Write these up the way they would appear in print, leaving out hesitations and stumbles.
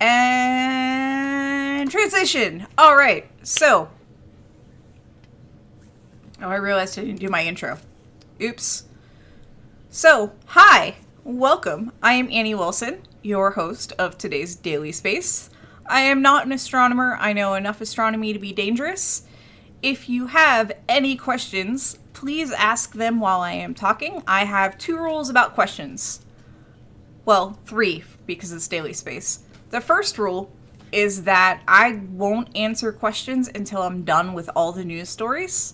And transition. All right. So, I realized I didn't do my intro. Oops. So, hi. Welcome. I am Annie Wilson, your host of today's Daily Space. I am not an astronomer. I know enough astronomy to be dangerous. If you have any questions, please ask them while I am talking. I have 2 rules about questions. Well, 3, because it's Daily Space. The first rule is that I won't answer questions until I'm done with all the news stories.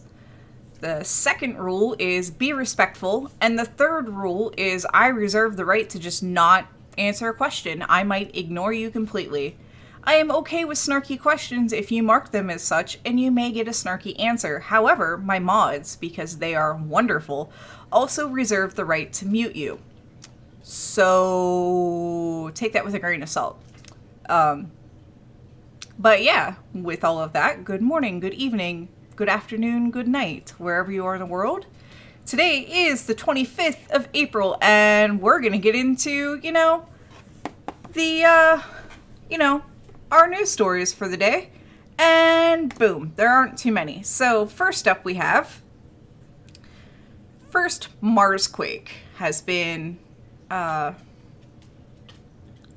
The second rule is be respectful. And the third rule is I reserve the right to just not answer a question. I might ignore you completely. I am okay with snarky questions if you mark them as such, and you may get a snarky answer. However, my mods, because they are wonderful, also reserve the right to mute you. So take that with a grain of salt. But yeah, with all of that, good morning, good evening, good afternoon, good night, wherever you are in the world. Today is the 25th of April, and we're going to get into, our news stories for the day. And boom, there aren't too many. So first up we have, Marsquake has been,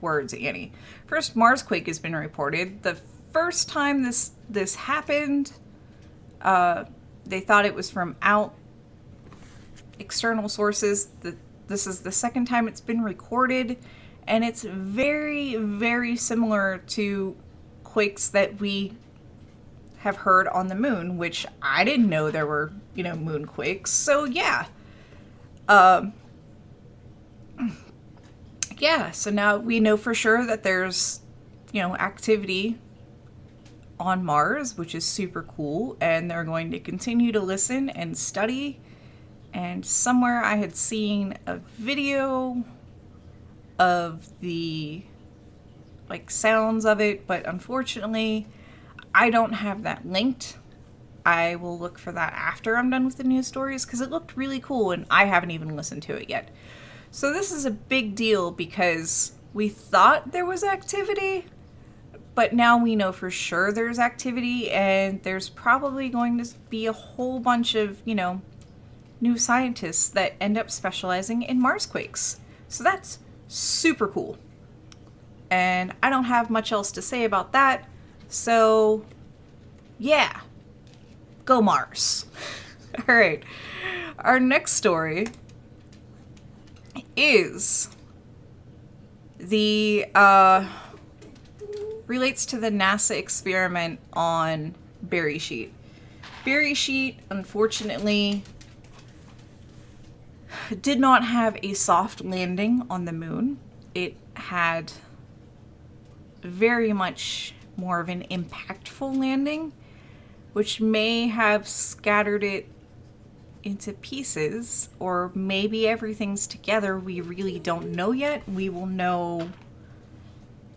words, Annie. First Marsquake has been reported. The first time this happened, they thought it was from external sources. This is the second time it's been recorded, and it's very, very similar to quakes that we have heard on the moon, which I didn't know there were, moon quakes. So yeah. Yeah, so now we know for sure that there's, activity on Mars, which is super cool, and they're going to continue to listen and study. And somewhere I had seen a video of the, sounds of it, but unfortunately, I don't have that linked. I will look for that after I'm done with the news stories, because it looked really cool, and I haven't even listened to it yet. So this is a big deal because we thought there was activity, but now we know for sure there's activity, and there's probably going to be a whole bunch of, new scientists that end up specializing in Marsquakes. So that's super cool. And I don't have much else to say about that. So, yeah. Go Mars. All right. Our next story is relates to the NASA experiment on Berry Sheet. Berry Sheet, unfortunately, did not have a soft landing on the moon. It had very much more of an impactful landing, which may have scattered it into pieces, or maybe everything's together. We really don't know yet. We will know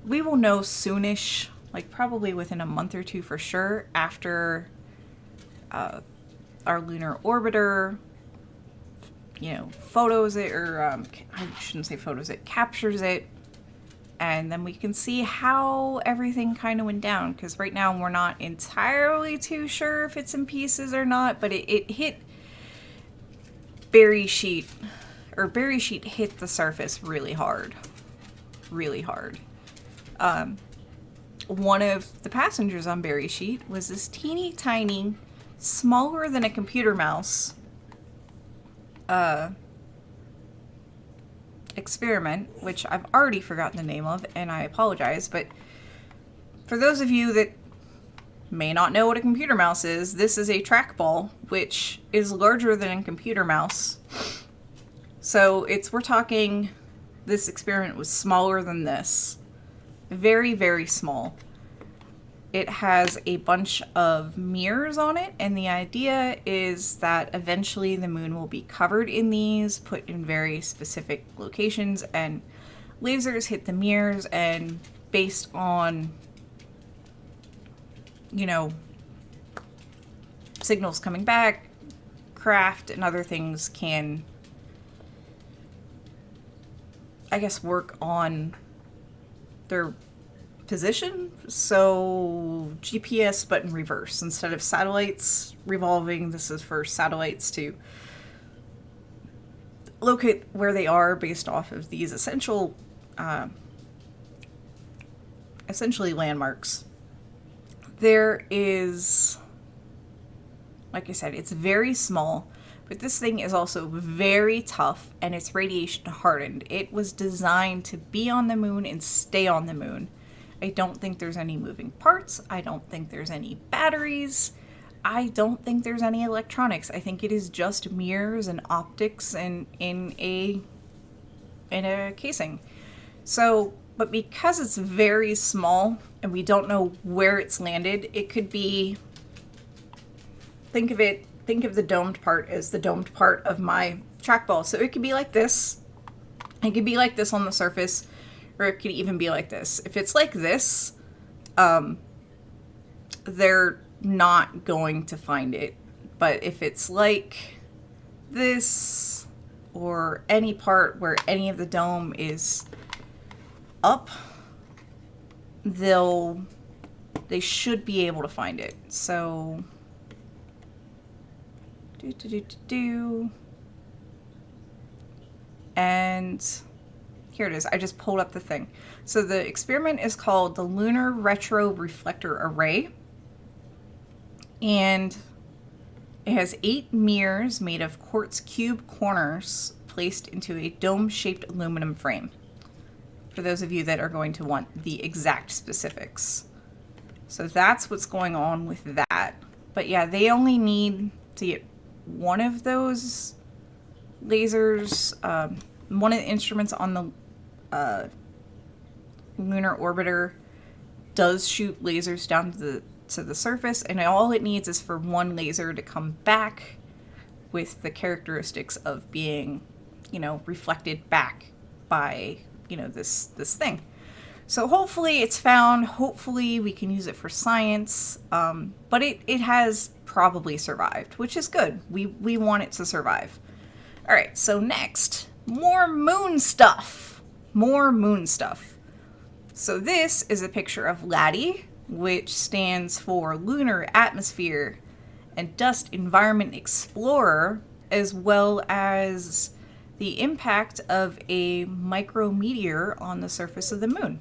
soonish, probably within a month or 2 for sure, after our lunar orbiter, photos it, or I shouldn't say photos it, captures it, and then we can see how everything kind of went down, because right now we're not entirely too sure if it's in pieces or not, but it hit Berry Sheet hit the surface really hard. One of the passengers on Berry Sheet was this teeny tiny, smaller than a computer mouse experiment, which I've already forgotten the name of, and I apologize, but for those of you that may not know what a computer mouse is, this is a trackball, which is larger than a computer mouse. So we're talking, this experiment was smaller than this. Very, very small. It has a bunch of mirrors on it, and the idea is that eventually the moon will be covered in these, put in very specific locations, and lasers hit the mirrors, and based on, signals coming back, craft and other things can, I guess, work on their position. So GPS but in reverse. Instead of satellites revolving, this is for satellites to locate where they are based off of these essentially landmarks. There is, like I said, it's very small, but this thing is also very tough and it's radiation hardened. It was designed to be on the moon and stay on the moon. I don't think there's any moving parts. I don't think there's any batteries. I don't think there's any electronics. I think it is just mirrors and optics and in a casing. So, but because it's very small and we don't know where it's landed, it could be, think of the domed part as the domed part of my trackball. So it could be like this. It could be like this on the surface, or it could even be like this. If it's like this, they're not going to find it. But if it's like this, or any part where any of the dome is up, they should be able to find it. So and here it is. I just pulled up the thing. So the experiment is called the Lunar Retro Reflector Array. And it has 8 mirrors made of quartz cube corners placed into a dome-shaped aluminum frame. For those of you that are going to want the exact specifics. So that's what's going on with that. But yeah, they only need to get one of those lasers, one of the instruments on the lunar orbiter does shoot lasers down to the surface, and all it needs is for one laser to come back with the characteristics of being, reflected back by, this thing. So hopefully it's found, hopefully we can use it for science, but it has probably survived, which is good. We want it to survive. All right, so next, more moon stuff. More moon stuff. So this is a picture of LADEE, which stands for Lunar Atmosphere and Dust Environment Explorer, as well as the impact of a micrometeor on the surface of the moon.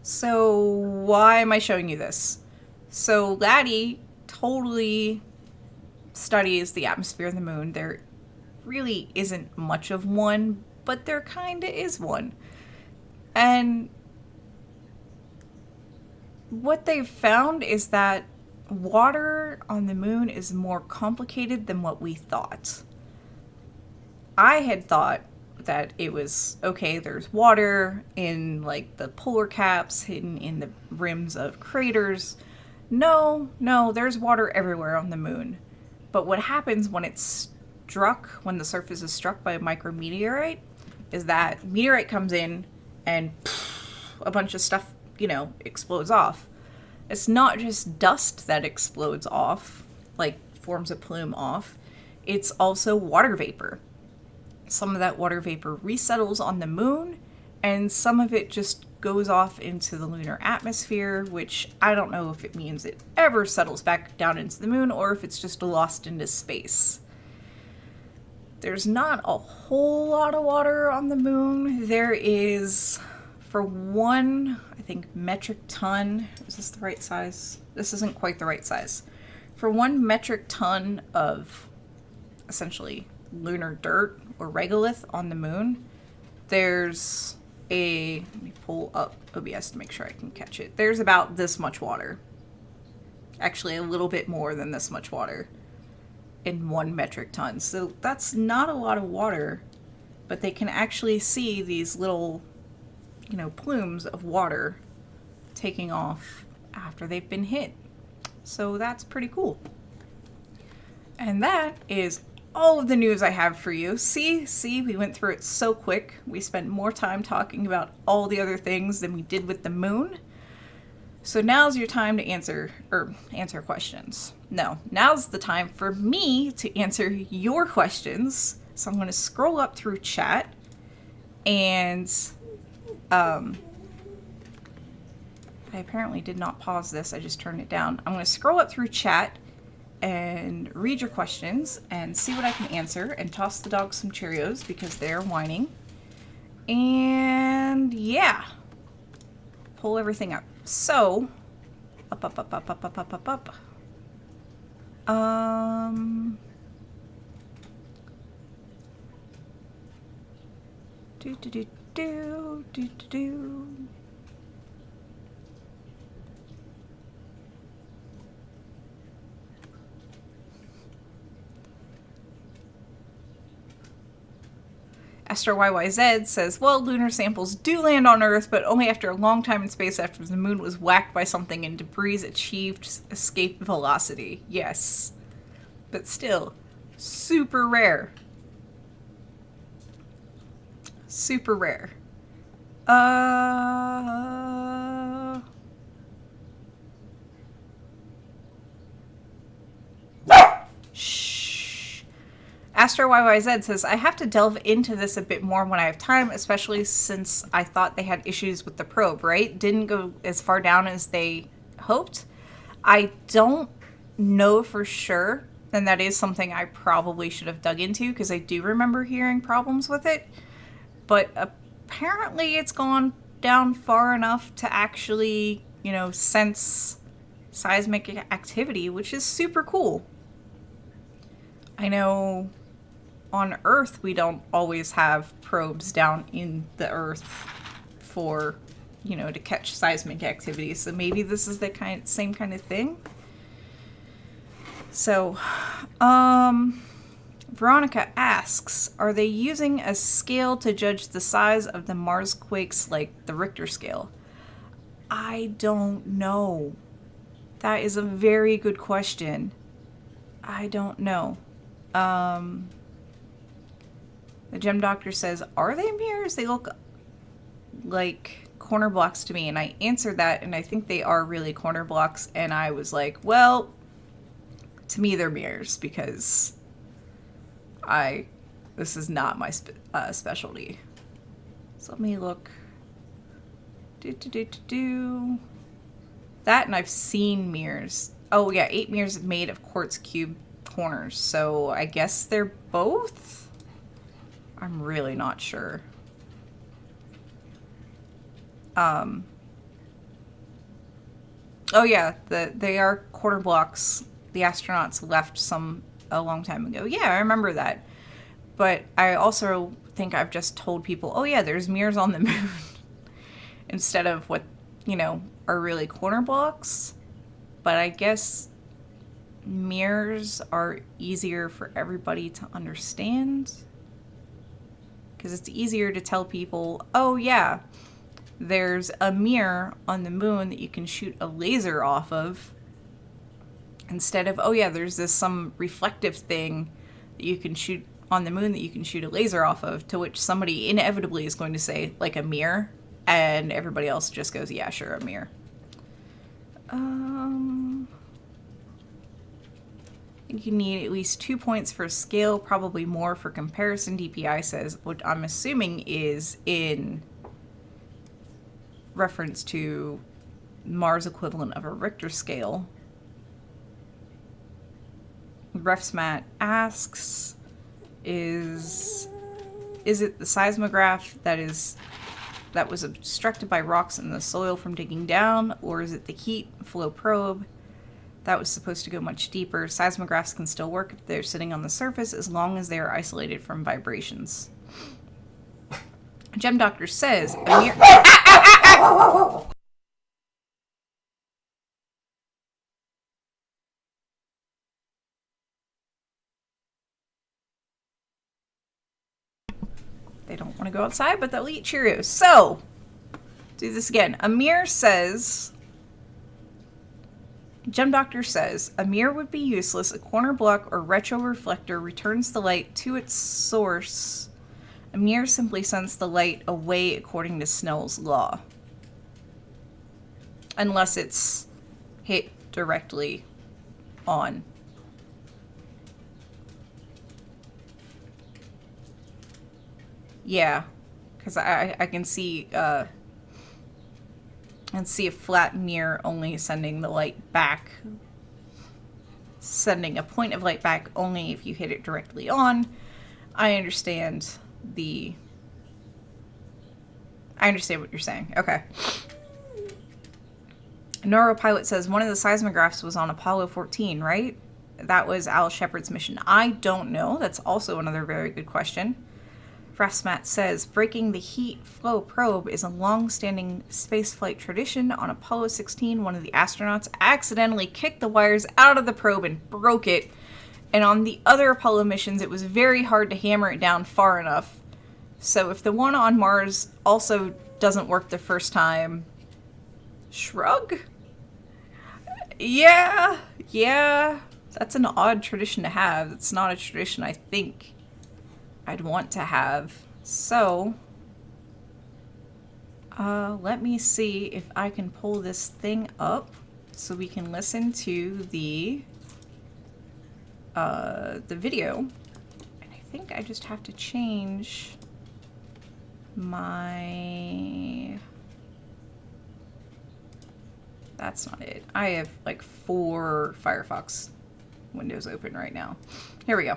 So why am I showing you this? So LADEE totally studies the atmosphere of the moon. There really isn't much of one, but there kinda is one. And what they've found is that water on the moon is more complicated than what we thought. I had thought that it was, okay, there's water in like the polar caps, hidden in the rims of craters. No, there's water everywhere on the moon. But what happens when when the surface is struck by a micrometeorite, is that meteorite comes in and a bunch of stuff, explodes off. It's not just dust that explodes off, like forms a plume off. It's also water vapor. Some of that water vapor resettles on the moon, and some of it just goes off into the lunar atmosphere, which I don't know if it means it ever settles back down into the moon or if it's just lost into space. There's not a whole lot of water on the moon. There is, for 1, I think, metric ton, is this the right size? This isn't quite the right size. For 1 metric ton of essentially lunar dirt or regolith on the moon, there's let me pull up OBS to make sure I can catch it. There's about this much water. Actually, a little bit more than this much water in 1 metric ton. So that's not a lot of water, but they can actually see these little, plumes of water taking off after they've been hit. So that's pretty cool. And that is all of the news I have for you. See, we went through it so quick. We spent more time talking about all the other things than we did with the moon. So now's your time to answer questions. No, now's the time for me to answer your questions. So I'm going to scroll up through chat and I apparently did not pause this. I just turned it down. I'm going to scroll up through chat and read your questions and see what I can answer and toss the dogs some Cheerios because they're whining. And yeah, pull everything up. So, up. Do. Astro YYZ says, well, lunar samples do land on Earth, but only after a long time in space after the moon was whacked by something and debris achieved escape velocity. Yes. But still, super rare. Super rare. Shh. Astro YYZ says, I have to delve into this a bit more when I have time, especially since I thought they had issues with the probe, right? Didn't go as far down as they hoped. I don't know for sure, and that is something I probably should have dug into because I do remember hearing problems with it. But apparently it's gone down far enough to actually, sense seismic activity, which is super cool. I know on Earth we don't always have probes down in the Earth for, to catch seismic activity. So maybe this is the same kind of thing. So, Veronica asks, are they using a scale to judge the size of the Marsquakes like the Richter scale? I don't know. That is a very good question. I don't know. The Gem Doctor says, are they mirrors? They look like corner blocks to me. And I answered that, and I think they are really corner blocks. And I was like, well, to me they're mirrors because this is not my specialty. So let me look. That, and I've seen mirrors. Oh yeah, 8 mirrors made of quartz cube corners. So I guess they're both? I'm really not sure. Oh yeah, they are quarter blocks. The astronauts left some a long time ago. Yeah, I remember that. But I also think I've just told people, oh yeah, there's mirrors on the moon. Instead of what, are really corner blocks. But I guess mirrors are easier for everybody to understand. Because it's easier to tell people, oh yeah, there's a mirror on the moon that you can shoot a laser off of. Instead of, oh yeah, there's some reflective thing that you can shoot on the moon that you can shoot a laser off of, to which somebody inevitably is going to say, like, a mirror, and everybody else just goes, yeah, sure, a mirror. I think you need at least 2 points for scale, probably more for comparison, DPI says, what I'm assuming is in reference to Mars equivalent of a Richter scale. Refsmat asks, is it the seismograph that was obstructed by rocks in the soil from digging down, or is it the heat flow probe that was supposed to go much deeper? Seismographs can still work if they're sitting on the surface as long as they are isolated from vibrations. Gem Doctor says, they don't want to go outside, but they'll eat Cheerios. So, do this again. Amir says, Gem Doctor says, a mirror would be useless. A corner block or retroreflector returns the light to its source. A mirror simply sends the light away according to Snell's law. Unless it's hit directly on. Yeah, because I can see and see a flat mirror only sending the light back, sending a point of light back only if you hit it directly on. I understand what you're saying. Okay. Neuropilot says one of the seismographs was on Apollo 14, right? That was Al Shepard's mission. I don't know. That's also another very good question. Frasmat says breaking the heat flow probe is a long-standing spaceflight tradition. On Apollo 16, one of the astronauts accidentally kicked the wires out of the probe and broke it. And on the other Apollo missions, it was very hard to hammer it down far enough. So if the one on Mars also doesn't work the first time, shrug? Yeah. That's an odd tradition to have. It's not a tradition I think I'd want to have. So, let me see if I can pull this thing up so we can listen to the video. And I think I just have to change my... That's not it. I have like 4 Firefox windows open right now. Here we go.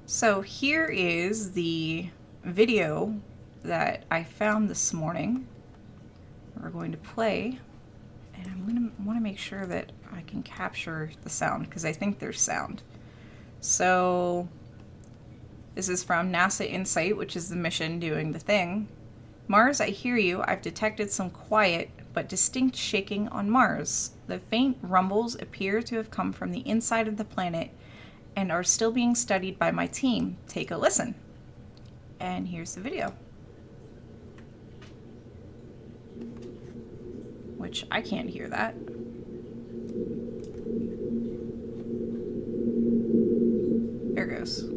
So here is the video that I found this morning. We're going to play, and I'm going to want to make sure that I can capture the sound because I think there's sound. So this is from NASA Insight, which is the mission doing the thing. Mars, I hear you. I've detected some quiet but distinct shaking on Mars. The faint rumbles appear to have come from the inside of the planet and are still being studied by my team. Take a listen. And here's the video. Which I can't hear that. There it goes.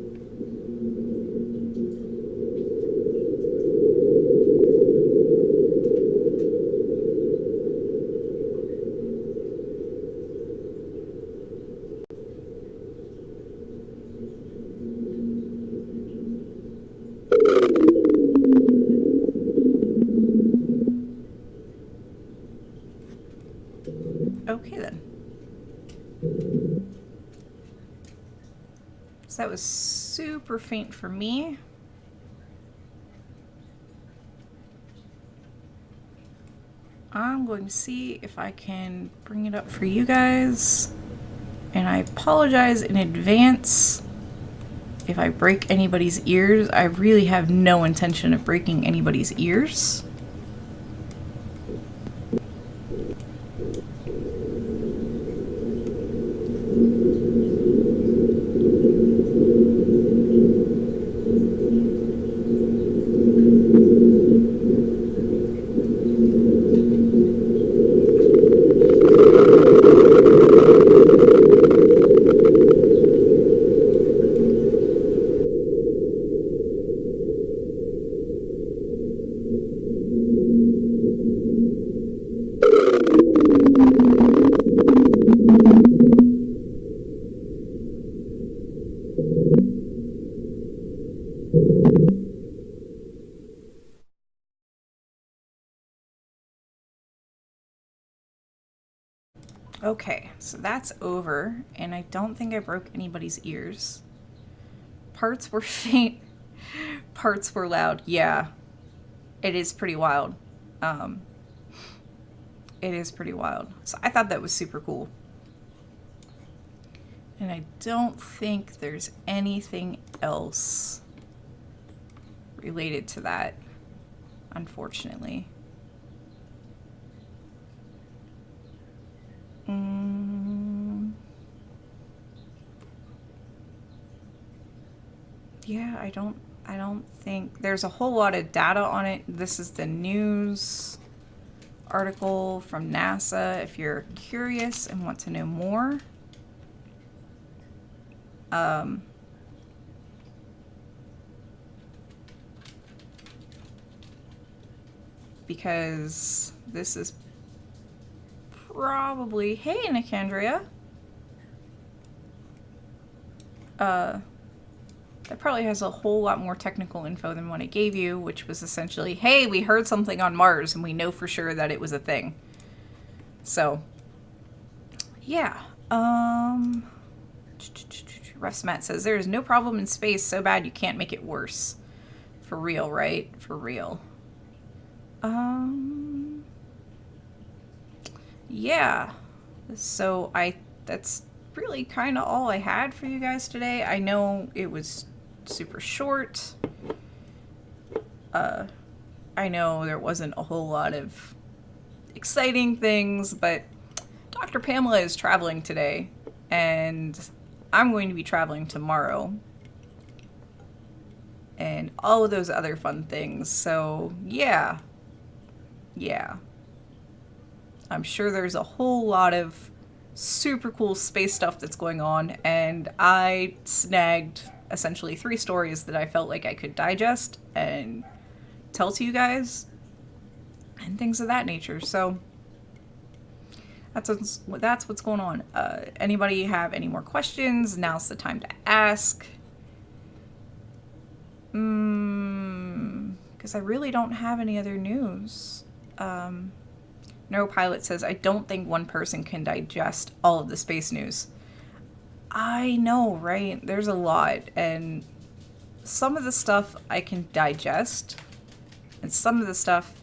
Okay then. So that was super faint for me. I'm going to see if I can bring it up for you guys. And I apologize in advance if I break anybody's ears. I really have no intention of breaking anybody's ears. Okay, so that's over, and I don't think I broke anybody's ears. Parts were faint, parts were loud. Yeah, it is pretty wild. It is pretty wild. So I thought that was super cool. And I don't think there's anything else related to that, unfortunately. Yeah, I don't think there's a whole lot of data on it. This is the news article from NASA if you're curious and want to know more. Because this is probably... Hey, Nicandria. that probably has a whole lot more technical info than what I gave you, which was essentially, hey, we heard something on Mars and we know for sure that it was a thing. So, yeah. Russ Matt says, there is no problem in space so bad you can't make it worse. For real, right? For real. Yeah. So that's really kind of all I had for you guys today. I know it was super short. I know there wasn't a whole lot of exciting things, but Dr. Pamela is traveling today, and I'm going to be traveling tomorrow. And all of those other fun things. So, yeah. Yeah. I'm sure there's a whole lot of super cool space stuff that's going on, and I snagged essentially 3 stories that I felt like I could digest and tell to you guys, and things of that nature. So that's what's going on. Anybody have any more questions? Now's the time to ask. Because I really don't have any other news. Neuropilot says, I don't think one person can digest all of the space news. I know, right? There's a lot, and some of the stuff I can digest, and some of the stuff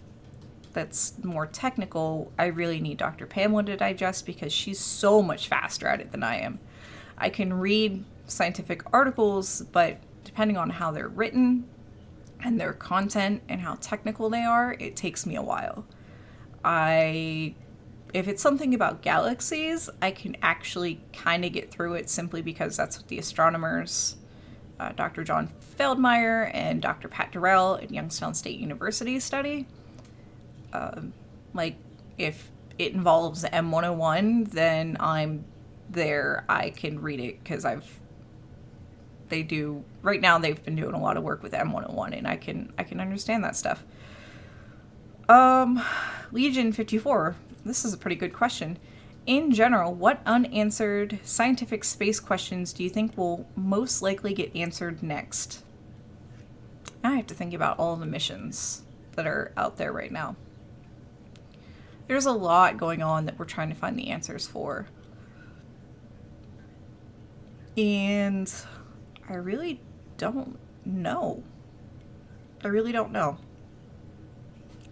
that's more technical, I really need Dr. Pamela to digest because she's so much faster at it than I am. I can read scientific articles, but depending on how they're written and their content and how technical they are, it takes me a while. If it's something about galaxies, I can actually kind of get through it simply because that's what the astronomers, Dr. John Feldmeyer and Dr. Pat Durrell at Youngstown State University study. Like, if it involves M101, then I'm there. I can read it because right now they've been doing a lot of work with M101, and I can understand that stuff. Legion 54, this is a pretty good question. In general, what unanswered scientific space questions do you think will most likely get answered next? I have to think about all the missions that are out there right now. There's a lot going on that we're trying to find the answers for. And I really don't know. I really don't know.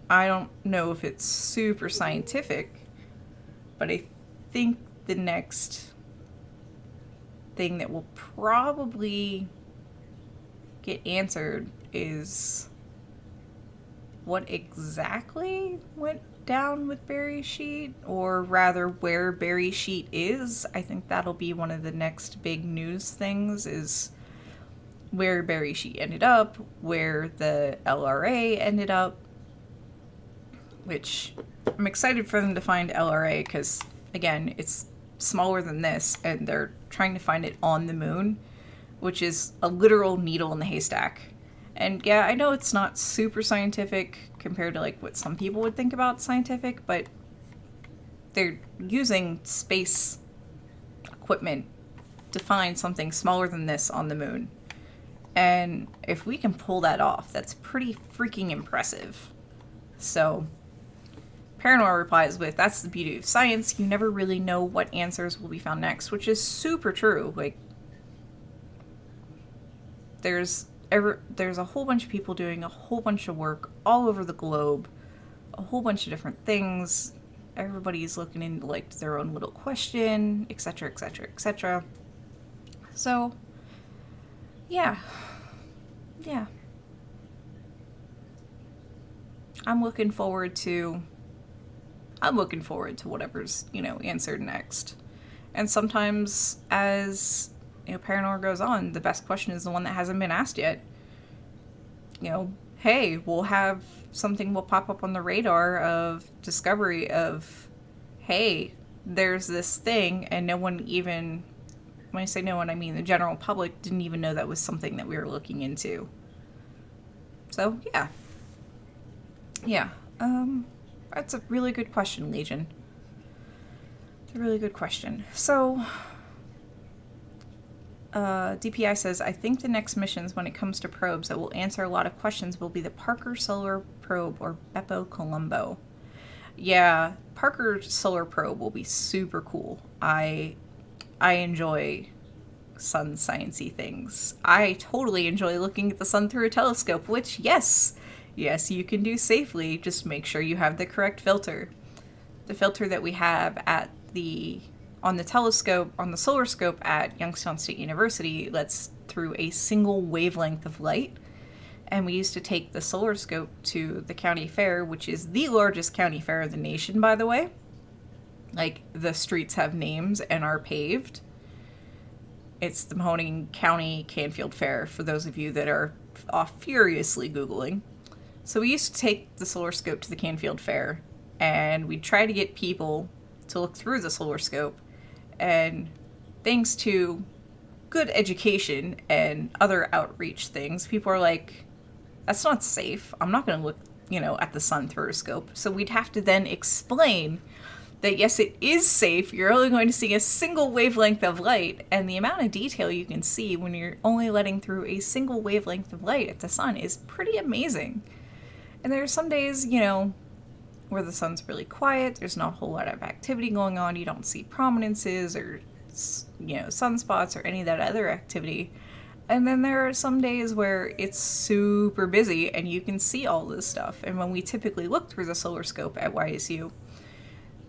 I don't know if it's super scientific, but I think the next thing that will probably get answered is what exactly went down with Berry Sheet, or rather where Berry Sheet is. I think that'll be one of the next big news things, is where Berry Sheet ended up, where the LRA ended up, which I'm excited for them to find LRA because, again, it's smaller than this, and they're trying to find it on the moon, which is a literal needle in the haystack. And yeah, I know it's not super scientific compared to like what some people would think about scientific, but they're using space equipment to find something smaller than this on the moon. And if we can pull that off, that's pretty freaking impressive. So Paranor replies with, that's the beauty of science. You never really know what answers will be found next, which is super true. Like, there's a whole bunch of people doing a whole bunch of work all over the globe, a whole bunch of different things. Everybody's looking into like their own little question, etc., etc., etc. So, yeah. I'm looking forward to whatever's, answered next. And sometimes, as Paranor goes on, the best question is the one that hasn't been asked yet. Hey, we'll have something will pop up on the radar of discovery of, hey, there's this thing, and no one even, when I say no one, I mean the general public didn't even know that was something that we were looking into. So, yeah. That's a really good question, Legion. It's a really good question. So, DPI says, I think the next missions when it comes to probes that will answer a lot of questions will be the Parker Solar Probe or Beppo Colombo. Yeah, Parker Solar Probe will be super cool. I enjoy sun sciencey things. I totally enjoy looking at the sun through a telescope, which, yes, you can do safely. Just make sure you have the correct filter. The filter that we have on the telescope, on the solar scope at Youngstown State University, lets through a single wavelength of light. And we used to take the solar scope to the county fair, which is the largest county fair in the nation, by the way. Like, the streets have names and are paved. It's the Mahoning County Canfield Fair, for those of you that are off furiously Googling. So we used to take the solar scope to the Canfield Fair, and we'd try to get people to look through the solar scope. And thanks to good education and other outreach things, people are like, that's not safe. I'm not going to look, at the sun through a scope. So we'd have to then explain that yes, it is safe. You're only going to see a single wavelength of light, and the amount of detail you can see when you're only letting through a single wavelength of light at the sun is pretty amazing. And there are some days, where the sun's really quiet, there's not a whole lot of activity going on, you don't see prominences or, sunspots or any of that other activity. And then there are some days where it's super busy and you can see all this stuff. And when we typically look through the solar scope at YSU,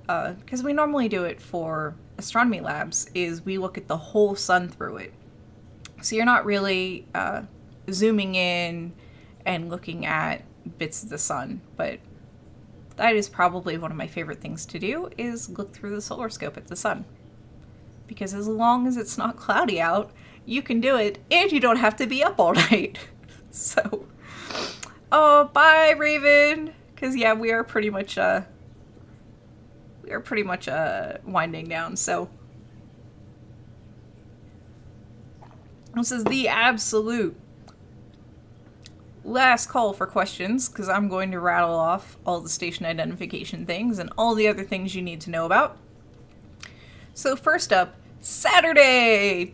because we normally do it for astronomy labs, is we look at the whole sun through it. So you're not really zooming in and looking at bits of the sun, but that is probably one of my favorite things to do, is look through the solar scope at the sun. Because as long as it's not cloudy out, you can do it, and you don't have to be up all night. So, bye, Raven. Because yeah, we are pretty much winding down. So this is the absolute last call for questions, because I'm going to rattle off all the station identification things and all the other things you need to know about. So first up, Saturday!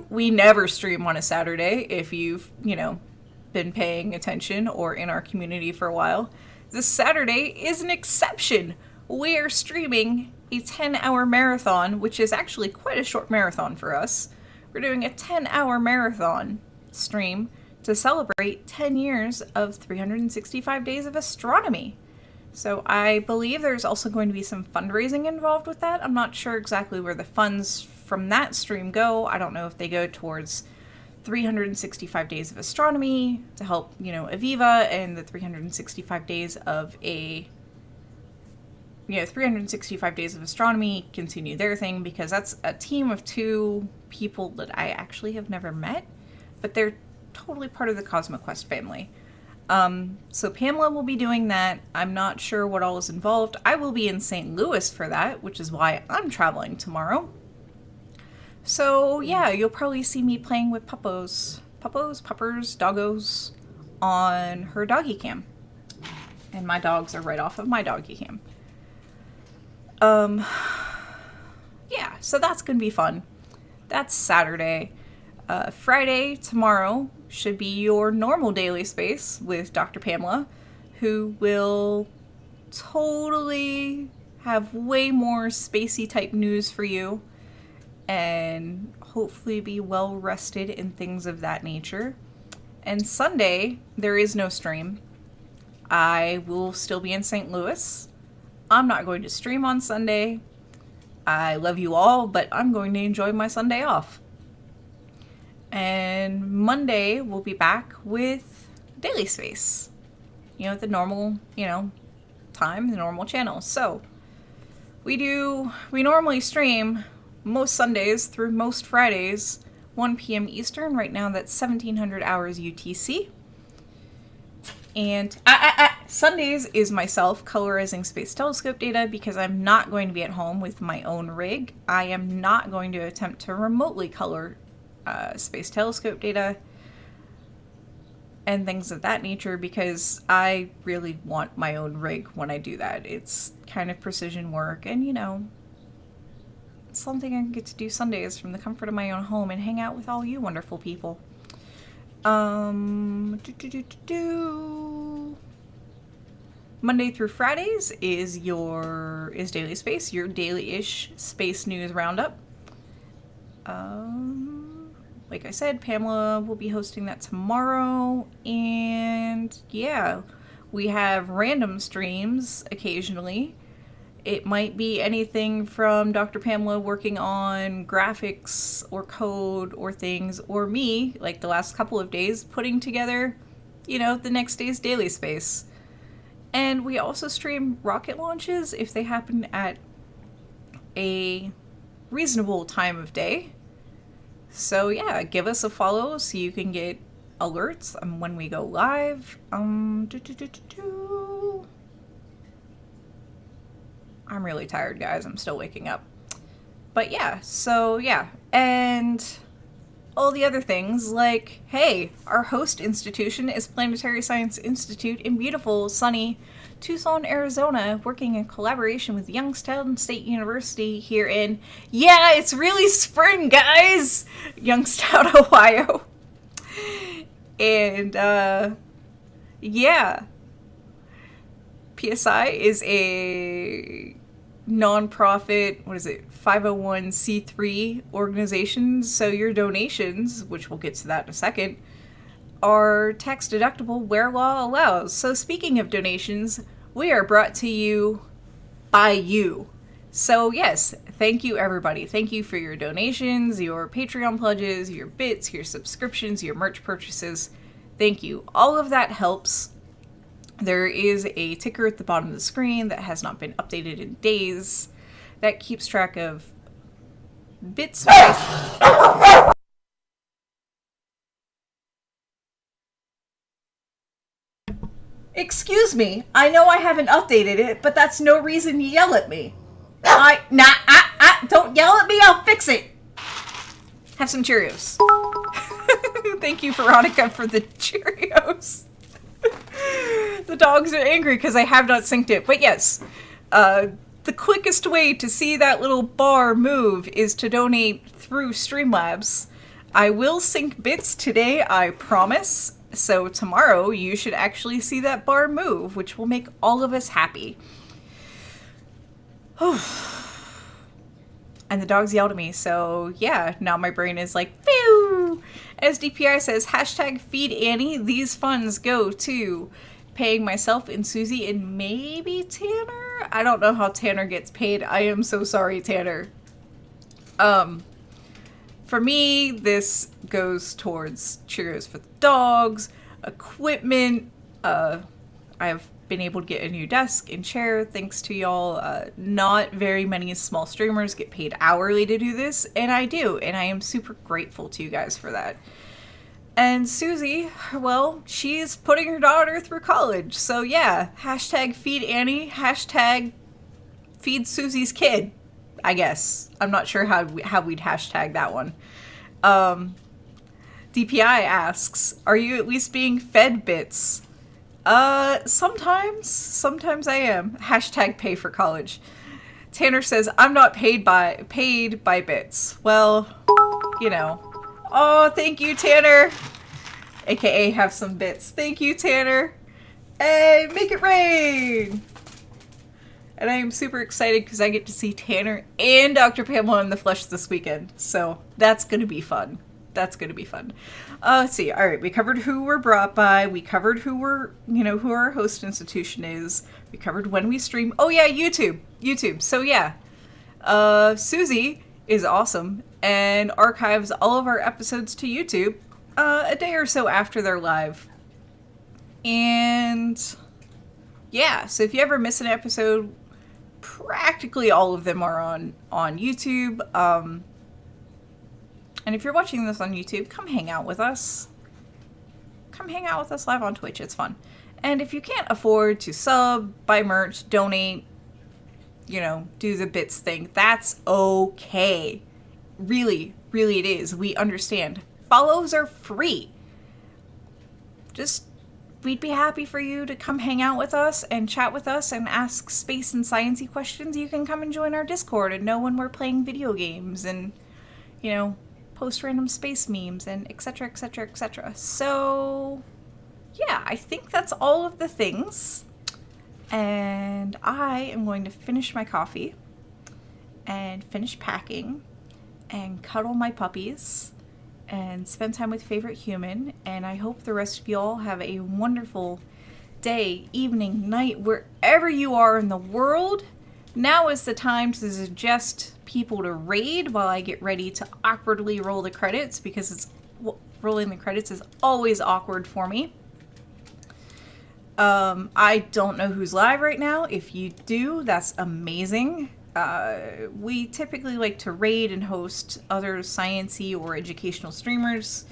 We never stream on a Saturday, if you've, been paying attention or in our community for a while. This Saturday is an exception. We are streaming a 10-hour marathon, which is actually quite a short marathon for us. We're doing a 10-hour marathon stream to celebrate 10 years of 365 days of astronomy. So I believe there's also going to be some fundraising involved with that. I'm not sure exactly where the funds from that stream go. I don't know if they go towards 365 days of astronomy to help, Aviva and the 365 days of 365 days of astronomy continue their thing, because that's a team of 2 people that I actually have never met, but they're totally part of the CosmoQuest family. So Pamela will be doing that. I'm not sure what all is involved. I will be in St. Louis for that, which is why I'm traveling tomorrow. So yeah, you'll probably see me playing with puppers, doggos on her doggy cam. And my dogs are right off of my doggy cam. Yeah, so that's gonna be fun. That's Saturday. Friday, tomorrow, should be your normal daily space with Dr. Pamela, who will totally have way more spacey type news for you and hopefully be well rested and things of that nature. And Sunday, there is no stream. I will still be in St. Louis. I'm not going to stream on Sunday. I love you all, but I'm going to enjoy my Sunday off. And Monday, we'll be back with Daily Space. The normal, time, the normal channel. So, we normally stream most Sundays through most Fridays, 1 p.m. Eastern. Right now, that's 1700 hours UTC. And Sundays is myself colorizing space telescope data, because I'm not going to be at home with my own rig. I am not going to attempt to remotely color space telescope data and things of that nature, because I really want my own rig when I do that. It's kind of precision work, and something I get to do Sundays from the comfort of my own home and hang out with all you wonderful people. Monday through Fridays is Daily Space, your daily-ish space news roundup. Like I said, Pamela will be hosting that tomorrow, and yeah, we have random streams occasionally. It might be anything from Dr. Pamela working on graphics or code or things, or me, like the last couple of days, putting together, the next day's daily space. And we also stream rocket launches if they happen at a reasonable time of day. So yeah, give us a follow so you can get alerts when we go live. I'm really tired, guys. I'm still waking up. But yeah, so yeah. And all the other things like, hey, our host institution is Planetary Science Institute in beautiful, sunny Tucson, Arizona, working in collaboration with Youngstown State University here in, yeah, it's really spring, guys! Youngstown, Ohio. And, yeah. PSI is a non-profit, 501c3 organization, so your donations, which we'll get to that in a second, are tax deductible where law allows. So speaking of donations, we are brought to you by you. So yes, thank you everybody. Thank you for your donations, your Patreon pledges, your bits, your subscriptions, your merch purchases. Thank you. All of that helps. There is a ticker at the bottom of the screen that has not been updated in days that keeps track of bits. Excuse me, I know I haven't updated it, but that's no reason to yell at me. Don't yell at me, I'll fix it. Have some Cheerios. Thank you, Veronica, for the Cheerios. The dogs are angry because I have not synced it. But yes, the quickest way to see that little bar move is to donate through Streamlabs. I will sync bits today, I promise. So tomorrow you should actually see that bar move, which will make all of us happy. And the dogs yelled at me, so yeah, now my brain is like, phew! As DPI says, hashtag feed Annie, these funds go to paying myself and Susie and maybe Tanner? I don't know how Tanner gets paid. I am so sorry, Tanner. For me, this goes towards Cheerios for the dogs, equipment. I've been able to get a new desk and chair thanks to y'all. Not very many small streamers get paid hourly to do this, and I do, and I am super grateful to you guys for that. And Susie, well, she's putting her daughter through college, so yeah, hashtag feed Annie, hashtag feed Susie's kid, I guess. I'm not sure how we'd hashtag that one. DPI asks, are you at least being fed bits? Sometimes I am. Hashtag pay for college. Tanner says, I'm not paid by bits. Well, you know. Oh, thank you, Tanner. AKA have some bits. Thank you, Tanner. Hey, make it rain. And I am super excited because I get to see Tanner and Dr. Pamela in the flesh this weekend. So that's going to be fun. That's going to be fun. Let's see. All right. We covered who we're brought by. We covered who our host institution is. We covered when we stream. Oh yeah, YouTube. So yeah, Susie is awesome and archives all of our episodes to YouTube a day or so after they're live. And yeah, so if you ever miss an episode, practically all of them are on YouTube. And if you're watching this on YouTube, come hang out with us. Come hang out with us live on Twitch. It's fun. And if you can't afford to sub, buy merch, donate, do the bits thing, that's okay. Really, really it is. We understand. Follows are free. Just we'd be happy for you to come hang out with us and chat with us and ask space and sciencey questions. You can come and join our Discord and know when we're playing video games and, you know, post random space memes and etc, etc, etc. So, yeah, I think that's all of the things. And I am going to finish my coffee and finish packing and cuddle my puppies and spend time with favorite human, and I hope the rest of you all have a wonderful day, evening, night, wherever you are in the world. Now is the time to suggest people to raid while I get ready to awkwardly roll the credits, because rolling the credits is always awkward for me. I don't know who's live right now. If you do, that's amazing. We typically like to raid and host other sciencey or educational streamers.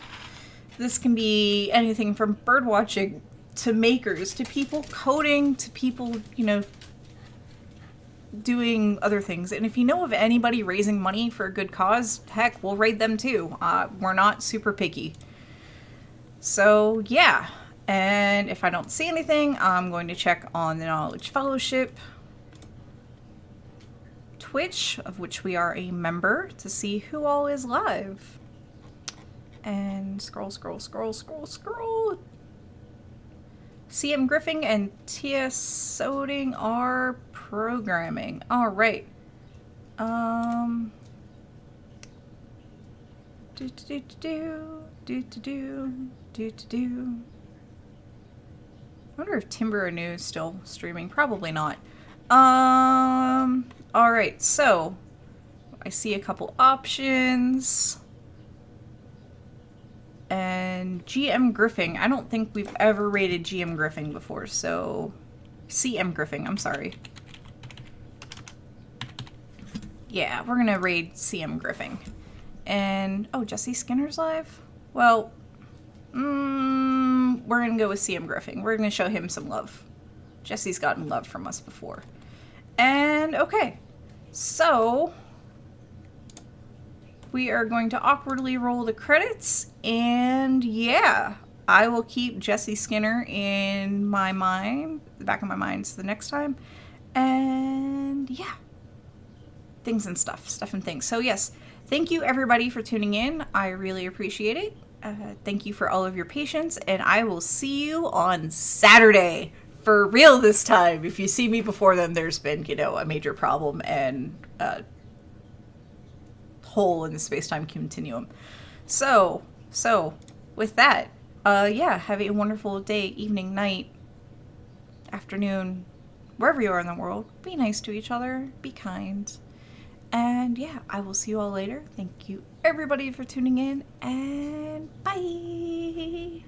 This can be anything from birdwatching to makers to people coding to people, you know, doing other things. And if you know of anybody raising money for a good cause, heck, we'll raid them too. We're not super picky. So yeah, and if I don't see anything, I'm going to check on the Knowledge Fellowship Twitch, of which we are a member, to see who all is live. And scroll. CM Griffing and Tia Soding are programming. All right. I wonder if Timber Anu is still streaming. Probably not. Alright, so I see a couple options. And GM Griffing. I don't think we've ever rated GM Griffing before, so CM Griffing, I'm sorry. Yeah, we're gonna raid CM Griffing. And, oh, Jesse Skinner's live? Well, we're gonna go with CM Griffing. We're gonna show him some love. Jesse's gotten love from us before. And, okay, so we are going to awkwardly roll the credits, and yeah, I will keep Jesse Skinner in my mind, the back of my mind, so the next time, and yeah, things and stuff and things. So yes, thank you everybody for tuning in. I really appreciate it. Thank you for all of your patience, and I will see you on Saturday. For real this time. If you see me before then, there's been, you know, a major problem and a hole in the space-time continuum. So, with that, yeah, have a wonderful day, evening, night, afternoon, wherever you are in the world. Be nice to each other. Be kind. And yeah, I will see you all later. Thank you everybody for tuning in, and bye!